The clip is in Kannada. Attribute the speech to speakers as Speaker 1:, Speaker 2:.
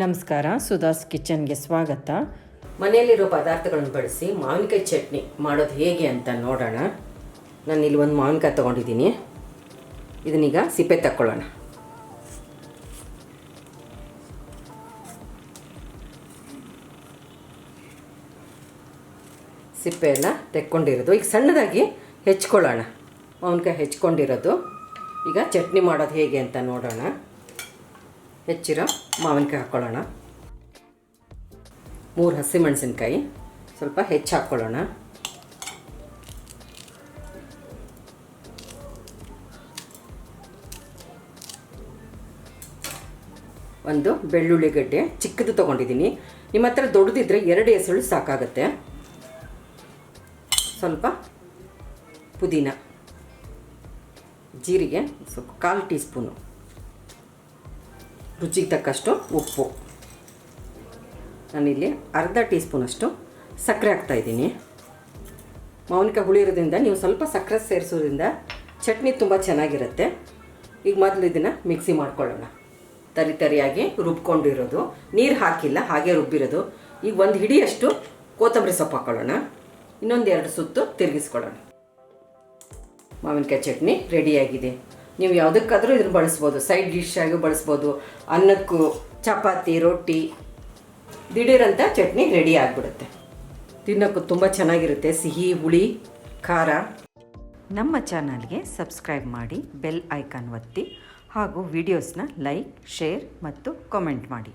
Speaker 1: ನಮಸ್ಕಾರ, ಸುಧಾಸ್ ಕಿಚನ್ಗೆ ಸ್ವಾಗತ.
Speaker 2: ಮನೆಯಲ್ಲಿರೋ ಪದಾರ್ಥಗಳನ್ನು ಬಳಸಿ ಮಾವಿನಕಾಯಿ ಚಟ್ನಿ ಮಾಡೋದು ಹೇಗೆ ಅಂತ ನೋಡೋಣ. ನಾನು ಇಲ್ಲಿ ಒಂದು ಮಾವಿನಕಾಯಿ ತೊಗೊಂಡಿದ್ದೀನಿ. ಇದನ್ನೀಗ ಸಿಪ್ಪೆ ತಕ್ಕೊಳ್ಳೋಣ. ಸಿಪ್ಪೆ ಎಲ್ಲ ತೆಕ್ಕೊಂಡಿರೋದು ಈಗ ಸಣ್ಣದಾಗಿ ಹೆಚ್ಕೊಳ್ಳೋಣ. ಮಾವಿನಕಾಯಿ ಹೆಚ್ಕೊಂಡಿರೋದು ಈಗ ಚಟ್ನಿ ಮಾಡೋದು ಹೇಗೆ ಅಂತ ನೋಡೋಣ. ಹೆಚ್ಚಿರೋ ಮಾವಿನಕಾಯಿ ಹಾಕ್ಕೊಳ್ಳೋಣ. 3 ಹಸಿಮೆಣಸಿನ್ಕಾಯಿ ಸ್ವಲ್ಪ ಹೆಚ್ಚು ಹಾಕ್ಕೊಳ್ಳೋಣ. ಒಂದು ಬೆಳ್ಳುಳ್ಳಿ ಗಡ್ಡೆ ಚಿಕ್ಕದು ತೊಗೊಂಡಿದ್ದೀನಿ. ನಿಮ್ಮ ಹತ್ರ ದೊಡ್ಡದಿದ್ದರೆ 2 ಎಸಳು ಸಾಕಾಗುತ್ತೆ. ಸ್ವಲ್ಪ ಪುದೀನ, ಜೀರಿಗೆ ಸ್ವಲ್ಪ 1/4 ಟೀ ಸ್ಪೂನು, ರುಚಿಗೆ ತಕ್ಕಷ್ಟು ಉಪ್ಪು. ನಾನಿಲ್ಲಿ ಅರ್ಧ ಟೀ ಸ್ಪೂನಷ್ಟು ಸಕ್ಕರೆ ಹಾಕ್ತಾಯಿದ್ದೀನಿ. ಮಾವಿನಕಾಯಿ ಹುಳಿ ಇರೋದ್ರಿಂದ ನೀವು ಸ್ವಲ್ಪ ಸಕ್ಕರೆ ಸೇರಿಸೋದ್ರಿಂದ ಚಟ್ನಿ ತುಂಬ ಚೆನ್ನಾಗಿರುತ್ತೆ. ಈಗ ಮೊದಲು ಇದನ್ನು ಮಿಕ್ಸಿ ಮಾಡ್ಕೊಳ್ಳೋಣ. ತರಿಯಾಗಿ ರುಬ್ಕೊಂಡಿರೋದು, ನೀರು ಹಾಕಿಲ್ಲ, ಹಾಗೆ ರುಬ್ಬಿರೋದು. ಈಗ ಒಂದು ಹಿಡಿಯಷ್ಟು ಕೊತ್ತಂಬರಿ ಸೊಪ್ಪು ಹಾಕ್ಕೊಳ್ಳೋಣ. ಇನ್ನೊಂದು 2 ಸುತ್ತು ತಿರುಗಿಸ್ಕೊಳ್ಳೋಣ. ಮಾವಿನಕಾಯಿ ಚಟ್ನಿ ರೆಡಿಯಾಗಿದೆ. ನೀವು ಯಾವುದಕ್ಕಾದರೂ ಇದನ್ನು ಬಳಸ್ಬೋದು, ಸೈಡ್ ಡಿಶ್ ಆಗಿ ಬಳಸ್ಬೋದು. ಅನ್ನಕ್ಕೂ, ಚಪಾತಿ, ರೊಟ್ಟಿ, ದಿಢೀರಂತ ಚಟ್ನಿ ರೆಡಿ ಆಗಿಬಿಡುತ್ತೆ. ತಿನ್ನೋಕ್ಕೂ ತುಂಬ ಚೆನ್ನಾಗಿರುತ್ತೆ, ಸಿಹಿ, ಹುಳಿ, ಖಾರ.
Speaker 1: ನಮ್ಮ ಚಾನಲ್ಗೆ ಸಬ್ಸ್ಕ್ರೈಬ್ ಮಾಡಿ, ಬೆಲ್ ಐಕಾನ್ ಒತ್ತಿ ಹಾಗೂ ವಿಡಿಯೋಸ್ನ ಲೈಕ್, ಶೇರ್ ಮತ್ತು ಕಾಮೆಂಟ್ ಮಾಡಿ.